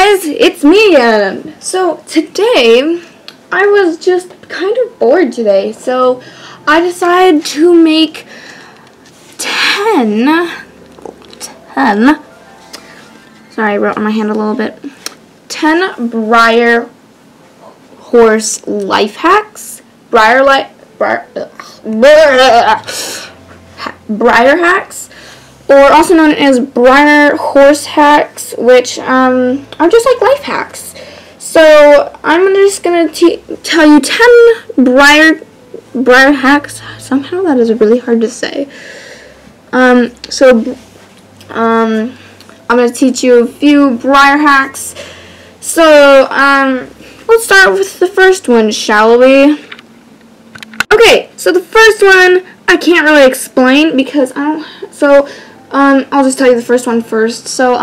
guys, it's me again. So today, I was just kind of bored today, so I decided to make 10, sorry, I wrote on my hand a little bit, 10 Breyer Horse life hacks, Breyer hacks, or also known as Breyer Horse Hacks, which are just like life hacks. So I'm just gonna tell you 10 Breyer hacks. Somehow that is really hard to say. I'm gonna teach you a few Breyer hacks. So let's start with the first one, shall we? Okay, so the first one I can't really explain because I don't. So I'll just tell you the first one first. So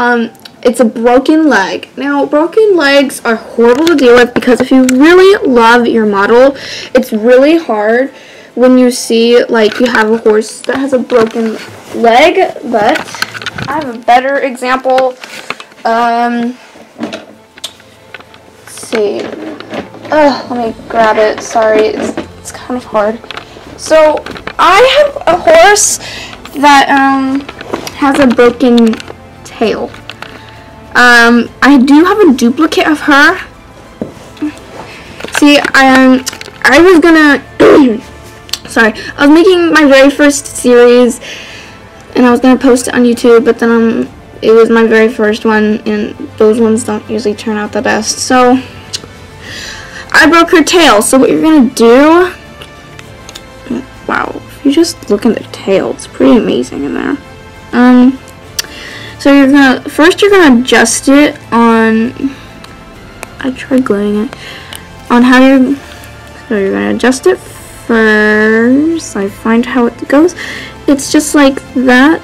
it's a broken leg. Now, broken legs are horrible to deal with because if you really love your model, it's really hard when you see like you have a horse that has a broken leg. But I have a better example. Let's see. Let me grab it. Sorry, it's kind of hard. So I have a horse that has a broken tail. I do have a duplicate of her. See, I was gonna sorry, I was making my very first series and I was gonna post it on YouTube, but then it was my very first one and those ones don't usually turn out the best. So I broke her tail. So what you're gonna do, wow, if you just look at the tail, it's pretty amazing in there. So you're gonna adjust it on, I tried gluing it, on how so you're gonna adjust it first. I find how it goes. It's just like that.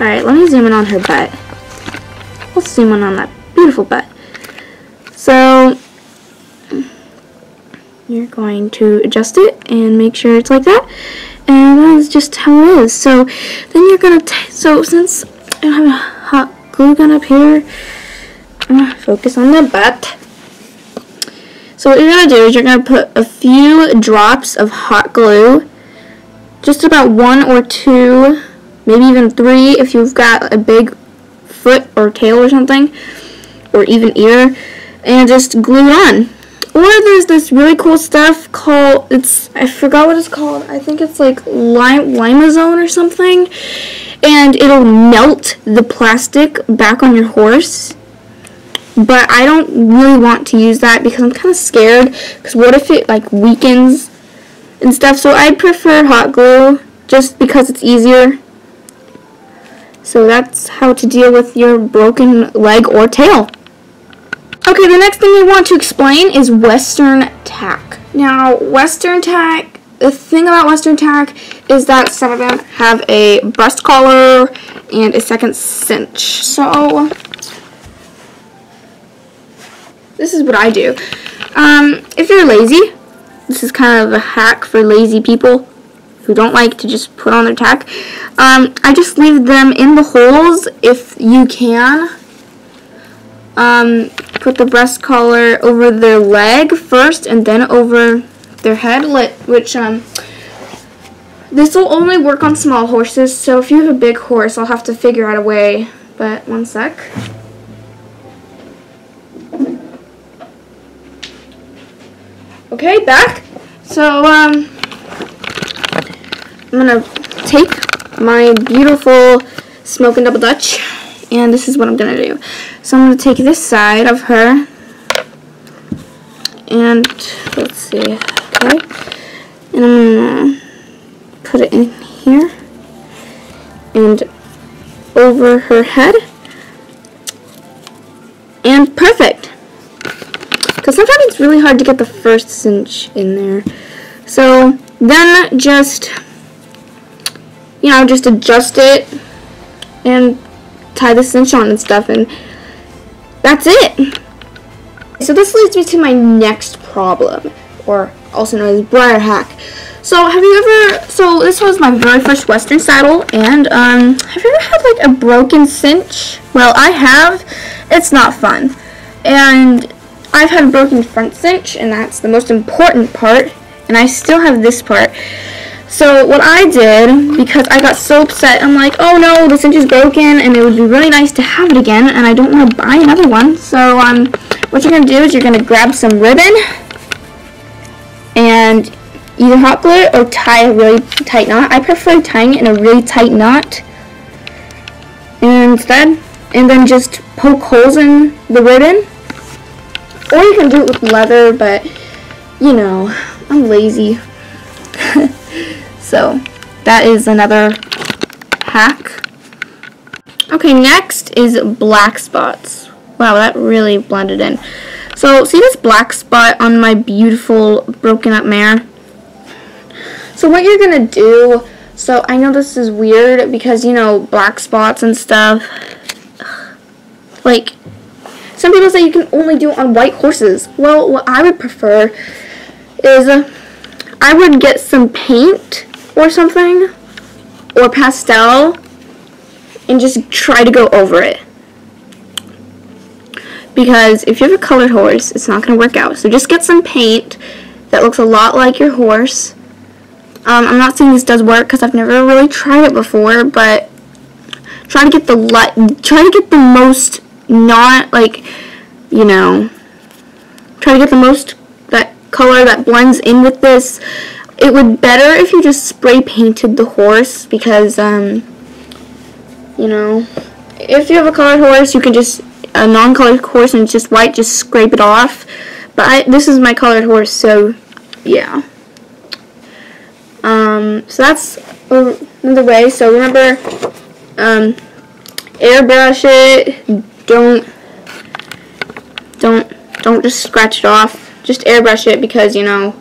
Alright, let me zoom in on her butt. Let's zoom in on that beautiful butt. So you're going to adjust it and make sure it's like that, and that is just how it is. So then you're gonna so since I don't have a hot glue gun up here, I'm gonna focus on the butt. So what you're gonna do is you're gonna put a few drops of hot glue, just about 1 or 2, maybe even 3 if you've got a big foot or tail or something, or even ear, and just glue it on. Or there's this really cool stuff called, I forgot what it's called. I think it's like limazone or something. And it'll melt the plastic back on your horse. But I don't really want to use that because I'm kind of scared. Because what if it like weakens and stuff. So I prefer hot glue just because it's easier. So that's how to deal with your broken leg or tail. Okay, the next thing I want to explain is Western tack. Now, Western tack, the thing about Western tack is that some of them have a breast collar and a second cinch. So, this is what I do. If you're lazy, this is kind of a hack for lazy people who don't like to just put on their tack. I just leave them in the holes if you can. Put the breast collar over their leg first and then over their head, which this will only work on small horses, so if you have a big horse I'll have to figure out a way, but one sec. Okay, back. So I'm gonna take my beautiful smoking double Dutch, and this is what I'm gonna do. So I'm gonna take this side of her, and let's see, okay, and I'm gonna put it in here and over her head, and perfect. Because sometimes it's really hard to get the first cinch in there. So then just adjust it and tie the cinch on and stuff, and that's it. So this leads me to my next problem, or also known as Breyer hack. So so this was my very first Western saddle, and have you ever had like a broken cinch? Well, I have. It's not fun. And I've had a broken front cinch, and that's the most important part, and I still have this part. So what I did, because I got so upset, I'm like, oh no, the cinch is broken, and it would be really nice to have it again, and I don't want to buy another one. So what you're going to do is you're going to grab some ribbon, and either hot glue or tie a really tight knot. I prefer tying it in a really tight knot instead, and then just poke holes in the ribbon. Or you can do it with leather, but you know, I'm lazy. So that is another hack. Okay, next is black spots. Wow, that really blended in. So see this black spot on my beautiful broken up mare? So what you're gonna do, so I know this is weird because, you know, black spots and stuff, like, some people say you can only do it on white horses. Well, what I would prefer is I would get some paint or something, or pastel, and just try to go over it. Because if you have a colored horse, it's not going to work out. So just get some paint that looks a lot like your horse. I'm not saying this does work because I've never really tried it before, but try to get the most, not like, you know, try to get the most that color that blends in with this. It would better if you just spray painted the horse, because you know, if you have a colored horse, you can just, a non-colored horse and it's just white, just scrape it off. But this is my colored horse, so yeah. So that's another way. So remember, airbrush it. Don't just scratch it off. Just airbrush it, because, you know,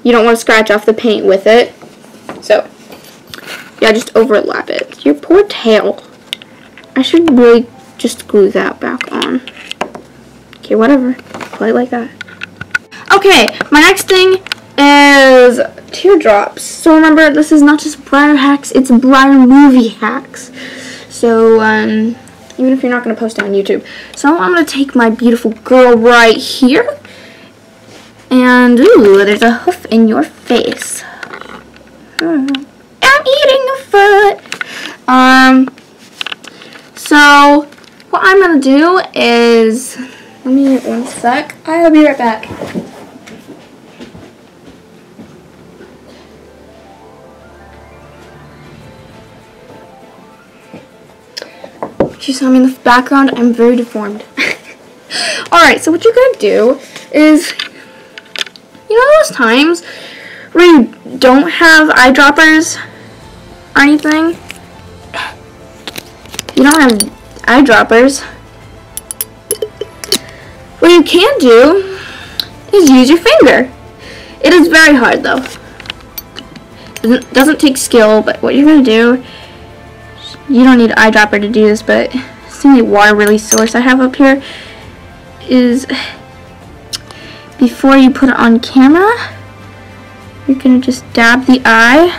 you don't want to scratch off the paint with it. So yeah, just overlap it. Your poor tail. I should really just glue that back on. Okay, whatever. Play like that. Okay, my next thing is teardrops. So remember, this is not just Breyer Hacks, it's Breyer Movie Hacks. So, even if you're not going to post it on YouTube. So I'm going to take my beautiful girl right here. And, ooh, there's a hoof in your face. I'm eating a foot. So what I'm going to do is, let me get one sec. I'll be right back. If you saw me in the background, I'm very deformed. Alright, so what you're going to do is, you know those times where you don't have eyedroppers or anything? You don't have eyedroppers. What you can do is use your finger. It is very hard though. It doesn't take skill, but what you're going to do, you don't need an eyedropper to do this, but it's the only water release source I have up here, is before you put it on camera, you're going to just dab the eye.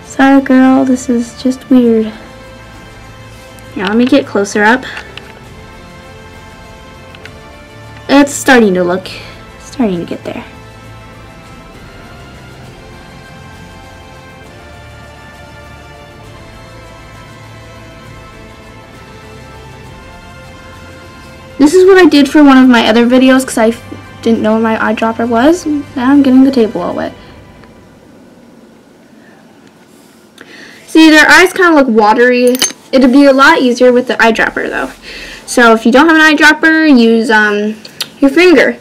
Sorry girl, this is just weird. Now let me get closer up. It's starting to get there. This is what I did for one of my other videos because I didn't know where my eyedropper was. Now I'm getting the table all wet. See, their eyes kind of look watery. It'd be a lot easier with the eyedropper though. So if you don't have an eyedropper, use your finger.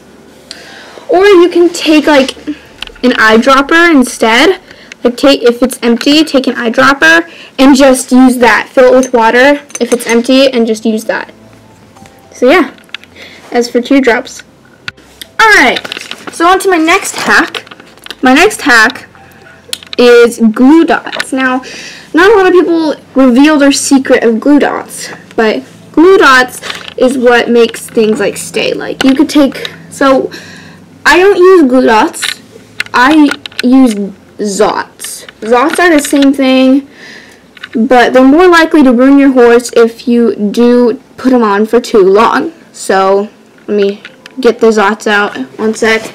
Or you can take like an eyedropper instead. Like if it's empty, take an eyedropper and just use that. Fill it with water if it's empty and just use that. So yeah, as for teardrops. Alright, so on to my next hack. My next hack is glue dots. Now, not a lot of people reveal their secret of glue dots, but glue dots is what makes things like stay. Like you could take, so I don't use glue dots. I use Zots. Zots are the same thing, but they're more likely to ruin your horse if you do put them on for too long. So let me get the Zots out. One sec.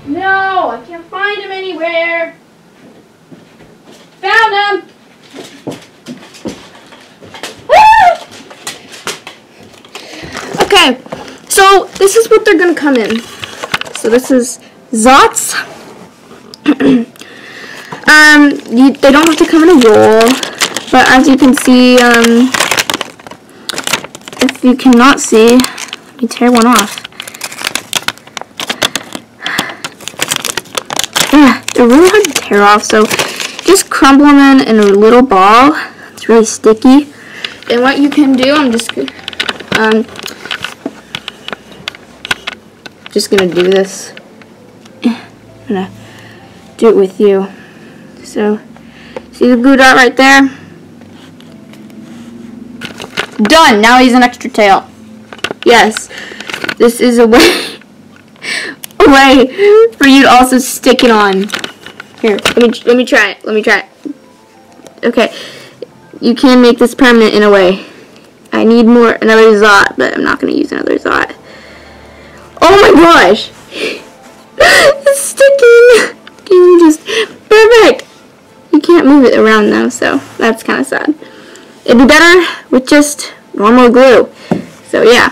No, I can't find him anywhere. Found him. Okay, so this is what they're gonna come in. So this is Zots. They don't have to come in a roll, but as you can see, if you cannot see, let me tear one off. They're really hard to tear off, so just crumble them in a little ball. It's really sticky. And what you can do, I'm just gonna do this. I'm gonna do it with you. So, see the glue dot right there? Done! Now he's an extra tail. Yes, this is a way for you to also stick it on. Here, let me try it. Let me try it. Okay, you can make this permanent in a way. I need another Zot, but I'm not gonna use another Zot. Oh my gosh! It's sticking! Perfect! You can't move it around though, so that's kind of sad. It'd be better with just normal glue. So yeah.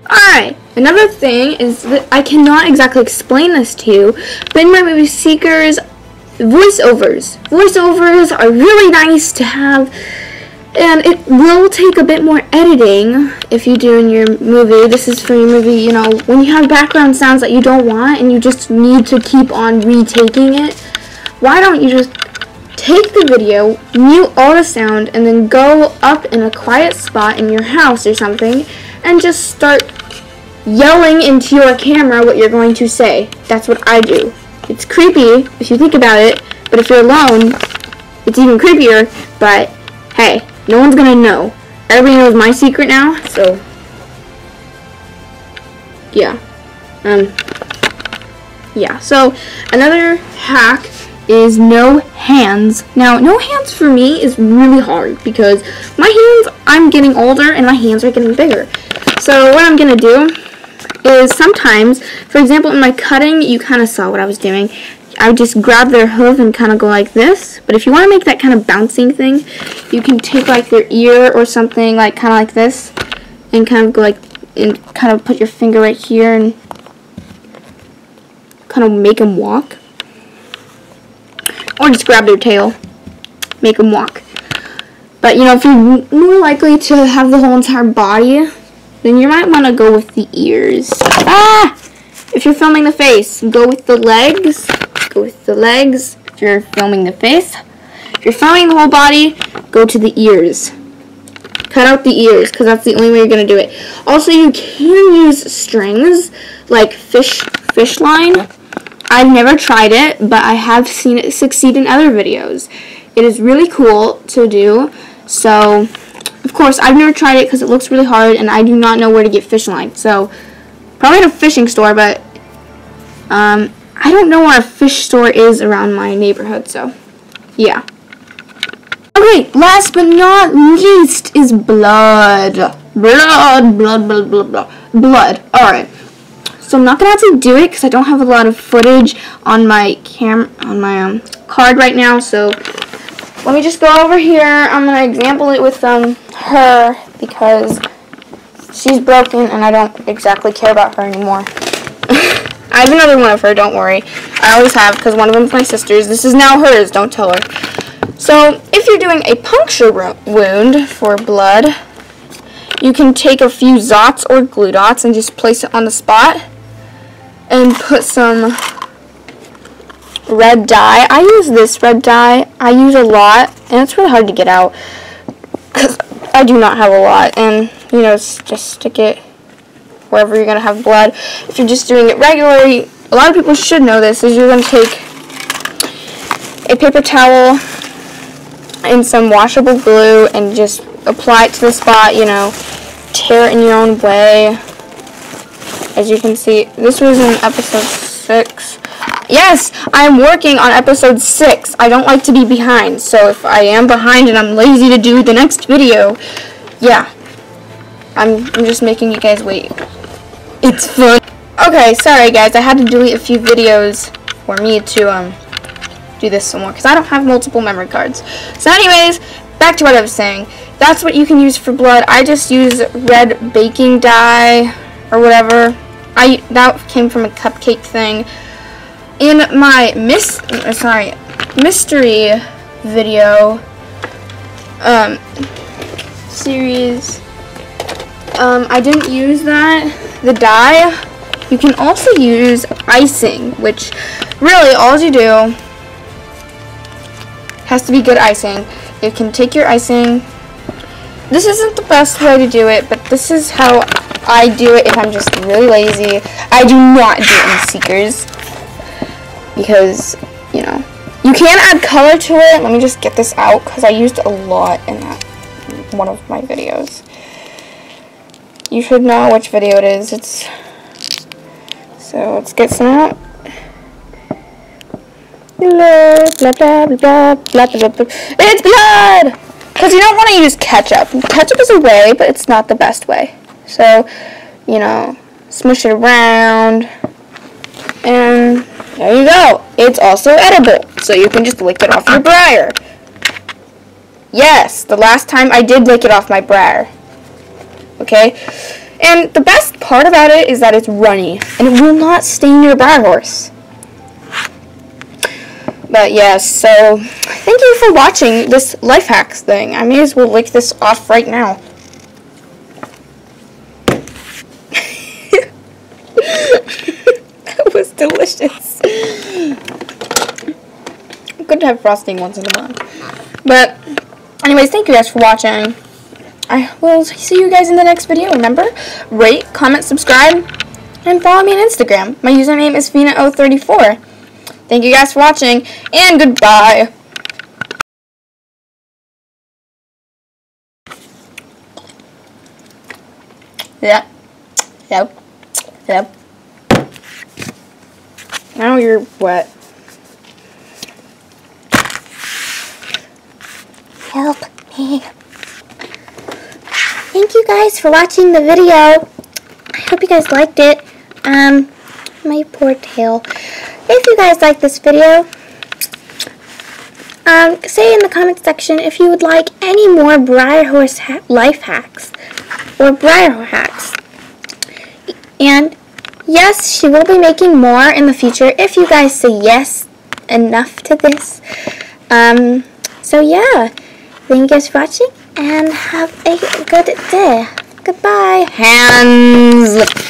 Alright, another thing is that I cannot exactly explain this to you, but in my movie Seekers, voiceovers. Voiceovers are really nice to have, and it will take a bit more editing if you do in your movie. This is for your movie, you know, when you have background sounds that you don't want and you just need to keep on retaking it. Why don't you just take the video, mute all the sound, and then go up in a quiet spot in your house or something and just start yelling into your camera what you're going to say. That's what I do. It's creepy if you think about it, but if you're alone, it's even creepier, but hey, no one's gonna know. Everybody knows my secret now, so yeah. Yeah, so another hack is no hands. Now, no hands for me is really hard because my hands, I'm getting older and my hands are getting bigger. So what I'm gonna do is sometimes, for example, in my cutting, you kind of saw what I was doing. I would just grab their hoof and kind of go like this. But if you want to make that kind of bouncing thing, you can take like their ear or something like kind of like this and kind of go like, and kind of put your finger right here and kind of make them walk. Or just grab their tail, make them walk. But you know, if you're more likely to have the whole entire body, then you might want to go with the ears. If you're filming the face, go with the legs. Go with the legs. If you're filming the face. If you're filming the whole body, go to the ears. Cut out the ears, because that's the only way you're going to do it. Also, you can use strings, like fish line. I've never tried it, but I have seen it succeed in other videos. It is really cool to do. So, of course, I've never tried it because it looks really hard, and I do not know where to get fish line. So, probably at a fishing store, but I don't know where a fish store is around my neighborhood, so yeah. Okay, last but not least is blood. Blood. Alright. So I'm not gonna actually do it because I don't have a lot of footage on my card right now, so let me just go over here. I'm gonna example it with her because she's broken and I don't exactly care about her anymore. I have another one of her, don't worry. I always have because one of them's my sister's. This is now hers, don't tell her. So if you're doing a puncture wound for blood, you can take a few Zots or glue dots and just place it on the spot and put some red dye. I use this red dye. I use a lot, and it's really hard to get out because I do not have a lot. And, you know, just stick it wherever you're going to have blood. If you're just doing it regularly, a lot of people should know this, is you're going to take a paper towel and some washable glue and just apply it to the spot, you know, tear in your own way. As you can see, this was in episode 6. Yes, I'm working on episode 6. I don't like to be behind, so if I am behind and I'm lazy to do the next video, yeah. I'm just making you guys wait. It's fun. Okay, sorry guys, I had to delete a few videos for me to do this some more, because I don't have multiple memory cards. So anyways, back to what I was saying. That's what you can use for blood. I just use red baking dye or whatever. That came from a cupcake thing. In my mystery video series, I didn't use the dye. You can also use icing, which really all you do has to be good icing. You can take your icing. This isn't the best way to do it, but this is how I do it if I'm just really lazy. I do not do it in Seekers because, you know, you can add color to it. Let me just get this out because I used a lot in that one of my videos. You should know which video it is. So let's get some out. Blah, blah, blah, blah, blah, blah, blah. It's blood! Because you don't want to use ketchup. Ketchup is a way, but it's not the best way. So, you know, smush it around. And there you go. It's also edible. So you can just lick it off your Breyer. Yes, the last time I did lick it off my Breyer. Okay? And the best part about it is that it's runny. And it will not stain your Breyer horse. But yes, so thank you for watching this life hacks thing. I may as well lick this off right now. That was delicious. Good to have frosting once in a while. But anyways, thank you guys for watching. I will see you guys in the next video. Remember, rate, comment, subscribe, and follow me on Instagram. My username is Fina034. Thank you guys for watching, and goodbye. Yep. Now you're wet. Help me. Thank you guys for watching the video. I hope you guys liked it. My poor tail. If you guys like this video, say in the comment section if you would like any more Breyer Horse life hacks or Breyer hacks. And yes, she will be making more in the future if you guys say yes enough to this. So yeah, thank you guys for watching and have a good day. Goodbye. Hands.